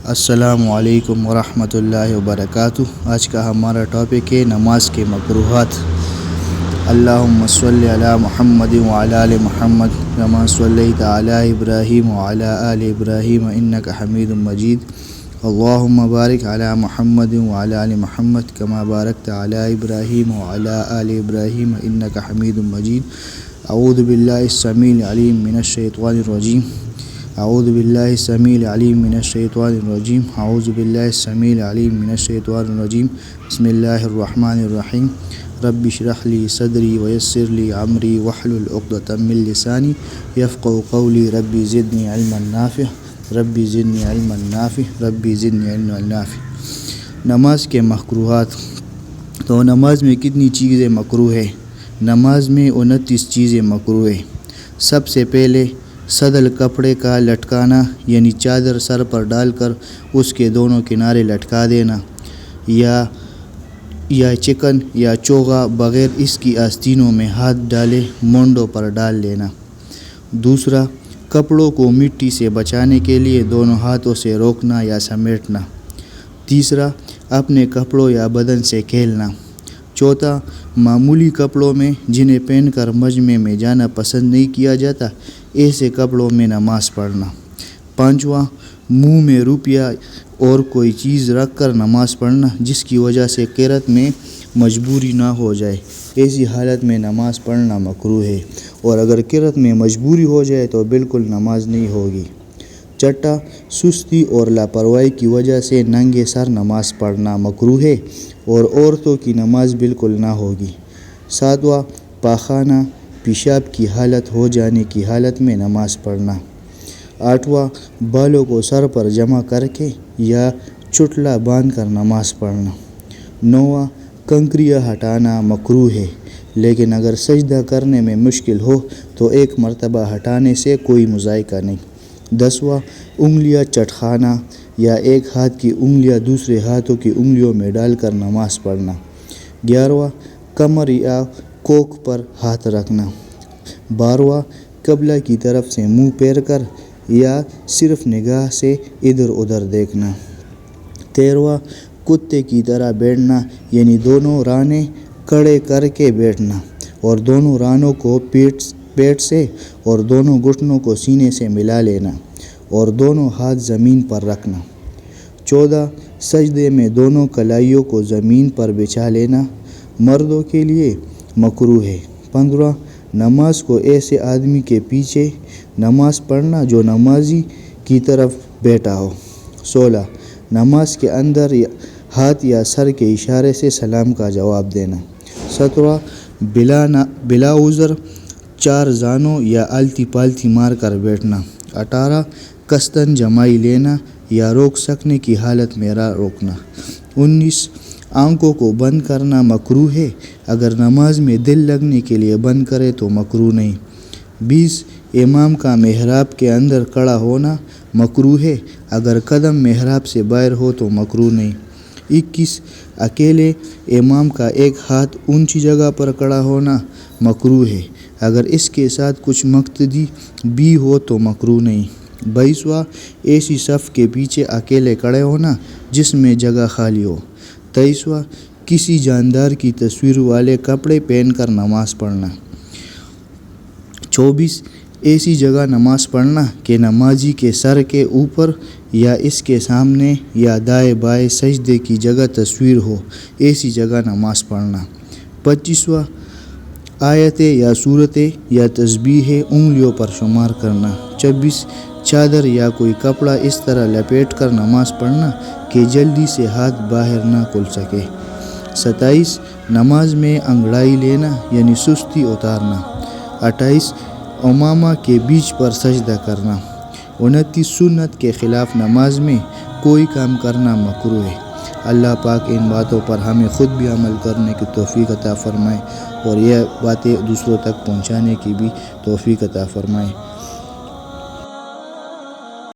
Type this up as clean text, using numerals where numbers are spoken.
السلام علیکم ورحمۃ اللہ وبرکاتہ۔ آج کا ہمارا ٹاپک ہے نماز کے مکروہات۔ اللہم صلی علی محمد وعلی آل محمد کما صلیت علی ابراہیم وعلی آل ابراہیم انک حمید مجید۔ اللہم بارک علی محمد وعلی آل محمد کما بارکت علی ابراہیم وعلی آل ابراہیم انک حمید مجید۔ اعوذ باللہ السمیع العلیم من الشیطان الرجیم۔ اعوذ باللہ السمیع العلیم من الشیطان الرجیم۔ اعوذ باللہ السمیع العلیم من الشیطان الرجیم۔ بسم اللہ الرحمن الرحیم۔ رب اشرح لی صدری ویسر لی امری واحلل عقدۃ من لسانی یفقهوا قولی۔ رب زدنی علما نافع، رب زدنی علما نافع، رب زدنی علما نافع۔ نماز کے مکروہات۔ تو نماز میں کتنی چیزیں مکروہ ہے؟ نماز میں 29 چیزیں مکروہ ہے۔ سب سے پہلے سدل کپڑے کا لٹکانا، یعنی چادر سر پر ڈال کر اس کے دونوں کنارے لٹکا دینا، یا چکن یا چوغا بغیر اس کی آستینوں میں ہاتھ ڈالے مونڈوں پر ڈال لینا۔ دوسرا، کپڑوں کو مٹی سے بچانے کے لیے دونوں ہاتھوں سے روکنا یا سمیٹنا۔ تیسرا، اپنے کپڑوں یا بدن سے کھیلنا۔ چوتھا، معمولی کپڑوں میں جنہیں پہن کر مجمع میں جانا پسند نہیں کیا جاتا، ایسے کپڑوں میں نماز پڑھنا۔ پانچواں، منہ میں روپیہ اور کوئی چیز رکھ کر نماز پڑھنا جس کی وجہ سے قرأت میں مجبوری نہ ہو جائے، ایسی حالت میں نماز پڑھنا مکروہ ہے، اور اگر قرأت میں مجبوری ہو جائے تو بالکل نماز نہیں ہوگی۔ چھٹا، سستی اور لاپرواہی کی وجہ سے ننگے سر نماز پڑھنا مکروہ ہے اور عورتوں کی نماز بالکل نہ ہوگی۔ ساتواں، پاخانہ پیشاب کی حالت ہو جانے کی حالت میں نماز پڑھنا۔ آٹھواں، بالوں کو سر پر جمع کر کے یا چٹلا باندھ کر نماز پڑھنا۔ نوواں، کنکریاں ہٹانا مکروہ ہے، لیکن اگر سجدہ کرنے میں مشکل ہو تو ایک مرتبہ ہٹانے سے کوئی مذائقہ نہیں۔ دسواں، انگلیاں چٹخانا یا ایک ہاتھ کی انگلیاں دوسرے ہاتھوں کی انگلیوں میں ڈال کر نماز پڑھنا۔ گیارہواں، کمر یا کوکھ پر ہاتھ رکھنا۔ بارہواں، قبلہ کی طرف سے منہ پھیر کر یا صرف نگاہ سے ادھر ادھر دیکھنا۔ تیرہواں، کتے کی طرح بیٹھنا، یعنی دونوں رانیں کھڑے کر کے بیٹھنا اور دونوں رانوں کو پیٹ سے اور دونوں گھٹنوں کو سینے سے ملا لینا اور دونوں ہاتھ زمین پر رکھنا۔ چودہ، سجدے میں دونوں کلائیوں کو زمین پر بچھا لینا، مردوں کے لیے مکروہ ہے۔ 15، نماز کو ایسے آدمی کے پیچھے نماز پڑھنا جو نمازی کی طرف بیٹھا ہو۔ 16، نماز کے اندر ہاتھ یا سر کے اشارے سے سلام کا جواب دینا۔ 17، بلا عذر چار زانوں یا الٹی پالٹی مار کر بیٹھنا۔ 18، قصداً جمائی لینا یا روک سکنے کی حالت میں روکنا۔ 19، آنکھوں کو بند کرنا مکروہ ہے، اگر نماز میں دل لگنے کے لیے بند کرے تو مکروہ نہیں۔ 20، امام کا محراب کے اندر کھڑا ہونا مکروہ ہے، اگر قدم محراب سے باہر ہو تو مکروہ نہیں۔ 21، اکیلے امام کا ایک ہاتھ اونچی جگہ پر کھڑا ہونا مکروہ ہے، اگر اس کے ساتھ کچھ مقتدی بھی ہو تو مکروہ نہیں۔ 22واں، ایسی صف کے پیچھے اکیلے کھڑے ہونا جس میں جگہ خالی ہو۔ 23واں، کسی جاندار کی تصویر والے کپڑے پہن کر نماز پڑھنا۔ 24، ایسی جگہ نماز پڑھنا کہ نمازی کے سر کے اوپر یا اس کے سامنے یا دائیں بائیں سجدے کی جگہ تصویر ہو، ایسی جگہ نماز پڑھنا۔ 25واں، آیتیں یا سورتیں یا تسبیح انگلیوں پر شمار کرنا۔ 26، چادر یا کوئی کپڑا اس طرح لپیٹ کر نماز پڑھنا کہ جلدی سے ہاتھ باہر نہ کھل سکے۔ 27، نماز میں انگڑائی لینا یعنی سستی اتارنا۔ 28، امامہ کے بیچ پر سجدہ کرنا۔ 29، سنت کے خلاف نماز میں کوئی کام کرنا مکروہ ہے۔ اللہ پاک ان باتوں پر ہمیں خود بھی عمل کرنے کی توفیق عطا فرمائے اور یہ باتیں دوسروں تک پہنچانے کی بھی توفیق عطا فرمائے۔